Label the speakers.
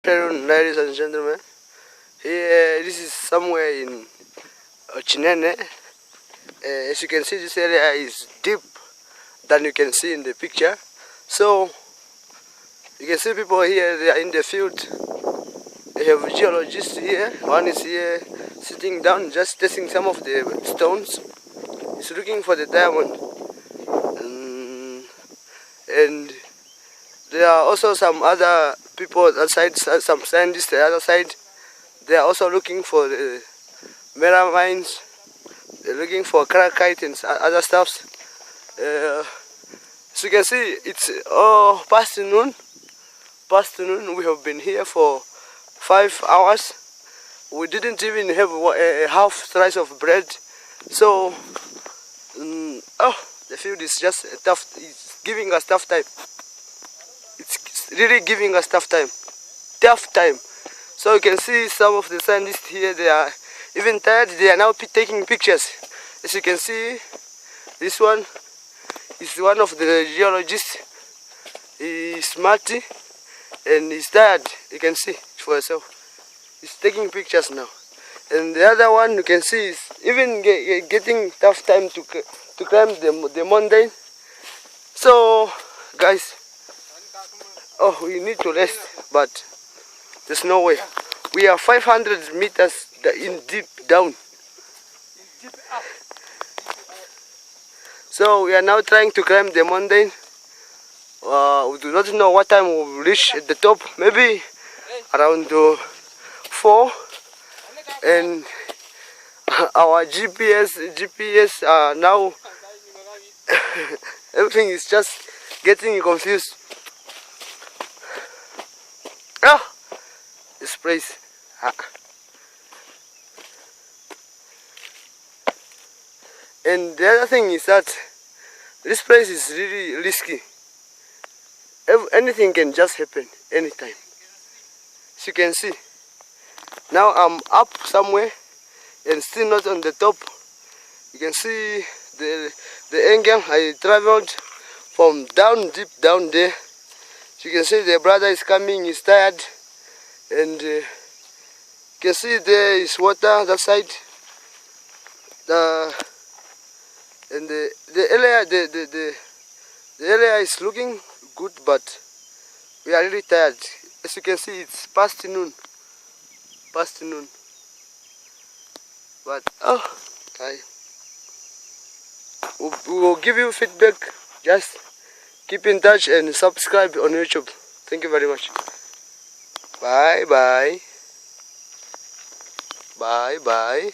Speaker 1: Afternoon, ladies and gentlemen. Here, this is somewhere in Chinene. As you can see, this area is deep than you can see in the picture. So, you can see people here, they are in the field. They have geologists here. One is here sitting down, just testing some of the stones. He's looking for the diamond. And there are also some other people outside, some scientists the other side. They are also looking for the melamines. They're looking for crackite and other stuffs. As you can see, it's past noon. Past noon. We have been here for 5 hours. We didn't even have a half slice of bread. So, the field is just tough. It's giving us tough time. It's really giving us tough time. Tough time. So you can see some of the scientists here, they are even tired. They are now taking pictures. As you can see, this one is one of the geologists. He's Marty and he's tired. You can see for yourself. He's taking pictures now. And the other one you can see is even getting tough time to climb the mountain. So guys, we need to rest, but there's no way. We are 500 meters in deep down. So we are now trying to climb the mountain. We do not know what time we will reach at the top. Maybe around 4. And our GPS now everything is just getting confused. This place. And the other thing is that this place is really risky. Anything can just happen anytime. As you can see, now I'm up somewhere and still not on the top. You can see the angle I traveled from deep down there. So you can see the brother is coming, he's tired. And you can see there is water that side. And the area is looking good, but we are really tired. As you can see, it's past noon. Past noon. But we will give you feedback. Just keep in touch and subscribe on YouTube. Thank you very much. Bye bye. Bye bye.